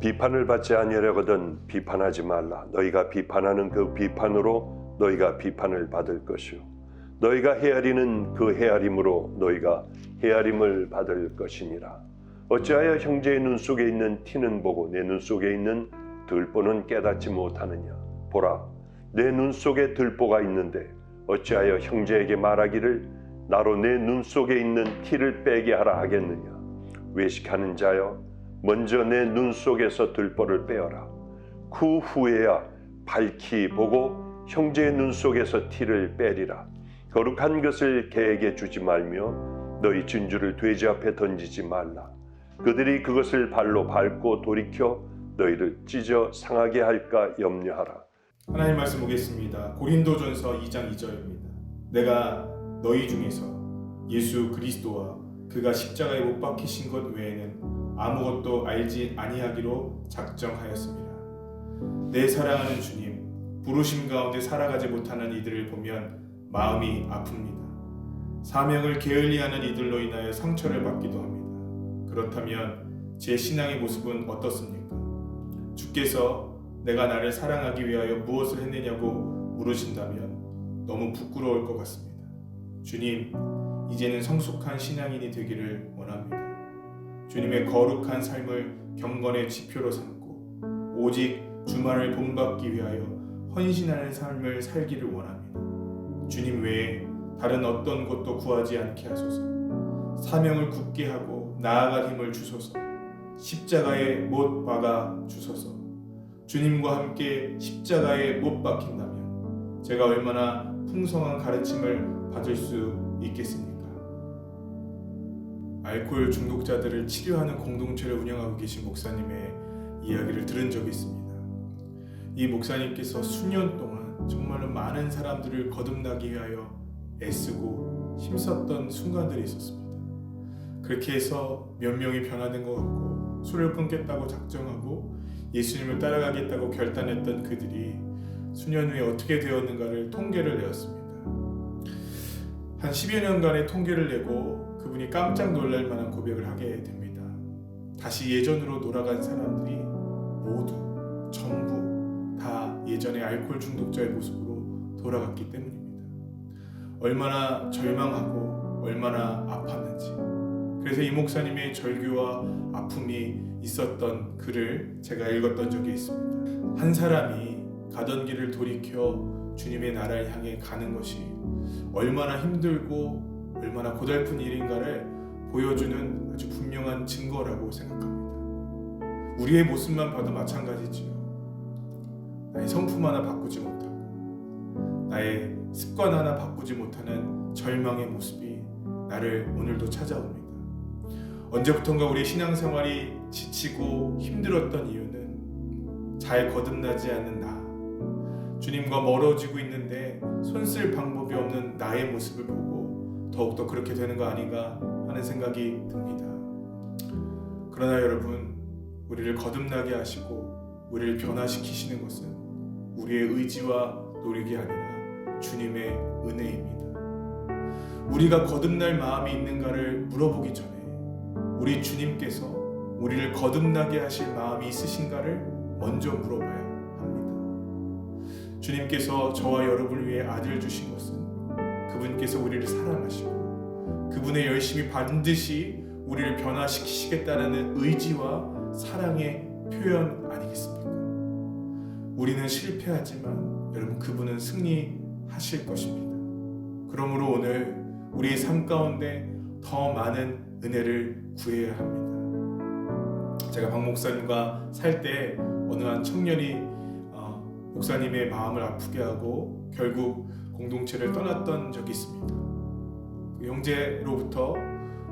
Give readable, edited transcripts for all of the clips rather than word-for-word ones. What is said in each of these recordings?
비판을 받지 아니하려거든 비판하지 말라. 너희가 비판하는 그 비판으로 너희가 비판을 받을 것이요 너희가 헤아리는 그 헤아림으로 너희가 헤아림을 받을 것이니라. 어찌하여 형제의 눈 속에 있는 티는 보고 내 눈 속에 있는 들보는 깨닫지 못하느냐. 보라, 내 눈 속에 들보가 있는데 어찌하여 형제에게 말하기를 나로 내 눈 속에 있는 티를 빼게 하라 하겠느냐. 외식하는 자여, 먼저 내 눈 속에서 들보를 빼어라. 그 후에야 밝히 보고 형제의 눈 속에서 티를 빼리라. 거룩한 것을 개에게 주지 말며 너희 진주를 돼지 앞에 던지지 말라. 그들이 그것을 발로 밟고 돌이켜 너희를 찢어 상하게 할까 염려하라. 하나님 말씀 보겠습니다. 고린도전서 2장 2절입니다. 내가 너희 중에서 예수 그리스도와 그가 십자가에 못 박히신 것 외에는 아무것도 알지 아니하기로 작정하였습니다. 내 사랑하는 주님, 부르심 가운데 살아가지 못하는 이들을 보면 마음이 아픕니다. 사명을 게을리하는 이들로 인하여 상처를 받기도 합니다. 그렇다면 제 신앙의 모습은 어떻습니까? 주께서 내가 나를 사랑하기 위하여 무엇을 했느냐고 물으신다면 너무 부끄러울 것 같습니다. 주님, 이제는 성숙한 신앙인이 되기를 원합니다. 주님의 거룩한 삶을 경건의 지표로 삼고 오직 주만을 본받기 위하여 헌신하는 삶을 살기를 원합니다. 주님 외에 다른 어떤 것도 구하지 않게 하소서. 사명을 굳게 하고 나아갈 힘을 주소서. 십자가에 못 박아 주소서. 주님과 함께 십자가에 못 박힌다면 제가 얼마나 풍성한 가르침을 받을 수 있겠습니까? 알코올 중독자들을 치료하는 공동체를 운영하고 계신 목사님의 이야기를 들은 적이 있습니다. 이 목사님께서 수년 동안 정말로 많은 사람들을 거듭나기 위하여 애쓰고 힘썼던 순간들이 있었습니다. 그렇게 해서 몇 명이 변화된 것 같고 술을 끊겠다고 작정하고 예수님을 따라가겠다고 결단했던 그들이 수년 후에 어떻게 되었는가를 통계를 내었습니다. 한 10여 년간의 통계를 내고 그분이 깜짝 놀랄 만한 고백을 하게 됩니다. 다시 예전으로 돌아간 사람들이 모두 전부 다 예전의 알코올 중독자의 모습으로 돌아갔기 때문입니다. 얼마나 절망하고 얼마나 아팠는지. 그래서 이 목사님의 절규와 아픔이 있었던 글을 제가 읽었던 적이 있습니다. 한 사람이 가던 길을 돌이켜 주님의 나라를 향해 가는 것이 얼마나 힘들고 얼마나 고달픈 일인가를 보여주는 아주 분명한 증거라고 생각합니다. 우리의 모습만 봐도 마찬가지지요. 나의 성품 하나 바꾸지 못하고 나의 습관 하나 바꾸지 못하는 절망의 모습이 나를 오늘도 찾아옵니다. 언제부턴가 우리의 신앙생활이 지치고 힘들었던 이유는 잘 거듭나지 않는 나, 주님과 멀어지고 있는데 손쓸 방법이 없는 나의 모습을 보고 더욱더 그렇게 되는 거 아닌가 하는 생각이 듭니다. 그러나 여러분, 우리를 거듭나게 하시고 우리를 변화시키시는 것은 우리의 의지와 노력이 아니라 주님의 은혜입니다. 우리가 거듭날 마음이 있는가를 물어보기 전에 우리 주님께서 우리를 거듭나게 하실 마음이 있으신가를 먼저 물어봐야 합니다. 주님께서 저와 여러분을 위해 아들 주신 것은 그분께서 우리를 사랑하시고 그분의 열심히 반드시 우리를 변화시키시겠다는 의지와 사랑의 표현 아니겠습니까? 우리는 실패하지만 여러분 그분은 승리하실 것입니다. 그러므로 오늘 우리의 삶 가운데 더 많은 은혜를 구해야 합니다. 제가 박 목사님과 살 때 어느 한 청년이 목사님의 마음을 아프게 하고 결국 공동체를 떠났던 적이 있습니다. 그 형제로부터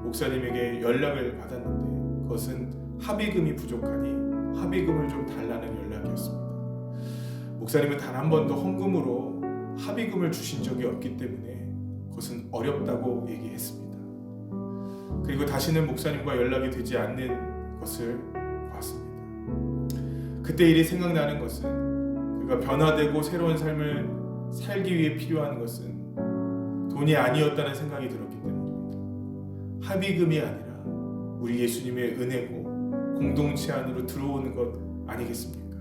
목사님에게 연락을 받았는데 그것은 합의금이 부족하니 합의금을 좀 달라는 연락이었습니다. 목사님은 단 한 번도 헌금으로 합의금을 주신 적이 없기 때문에 그것은 어렵다고 얘기했습니다. 그리고 다시는 목사님과 연락이 되지 않는 것을 그때 일이 생각나는 것은 그가 변화되고 새로운 삶을 살기 위해 필요한 것은 돈이 아니었다는 생각이 들었기 때문입니다. 합의금이 아니라 우리 예수님의 은혜고 공동체 안으로 들어오는 것 아니겠습니까?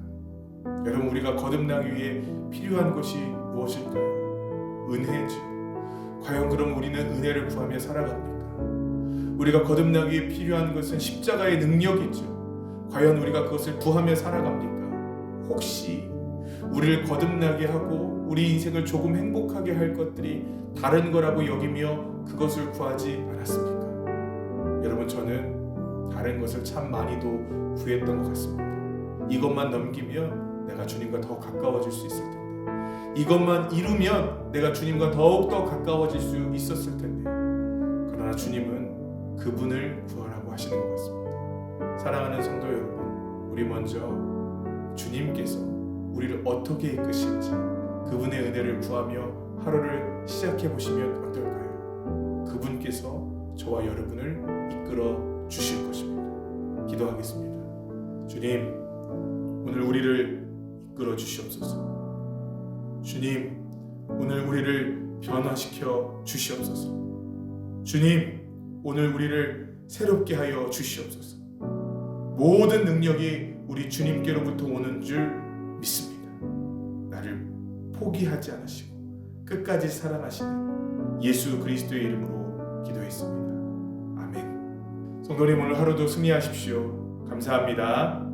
여러분, 우리가 거듭나기 위해 필요한 것이 무엇일까요? 은혜죠. 과연 그럼 우리는 은혜를 구하며 살아갑니까? 우리가 거듭나기 위해 필요한 것은 십자가의 능력이죠. 과연 우리가 그것을 구하며 살아갑니까? 혹시 우리를 거듭나게 하고 우리 인생을 조금 행복하게 할 것들이 다른 거라고 여기며 그것을 구하지 않았습니까? 여러분, 저는 다른 것을 참 많이도 구했던 것 같습니다. 이것만 넘기면 내가 주님과 더 가까워질 수 있을 텐데, 이것만 이루면 내가 주님과 더욱더 가까워질 수 있었을 텐데, 그러나 주님은 그분을 구하라고 하시는 것 같습니다. 사랑하는 성도 여러분, 우리 먼저 주님께서 우리를 어떻게 이끄실지 그분의 은혜를 구하며 하루를 시작해 보시면 어떨까요? 그분께서 저와 여러분을 이끌어 주실 것입니다. 기도하겠습니다. 주님, 오늘 우리를 이끌어 주시옵소서. 주님, 오늘 우리를 변화시켜 주시옵소서. 주님, 오늘 우리를 새롭게 하여 주시옵소서. 모든 능력이 우리 주님께로부터 오는 줄 믿습니다. 나를 포기하지 않으시고 끝까지 사랑하시는 예수 그리스도의 이름으로 기도했습니다. 아멘. 성도님, 오늘 하루도 승리하십시오. 감사합니다.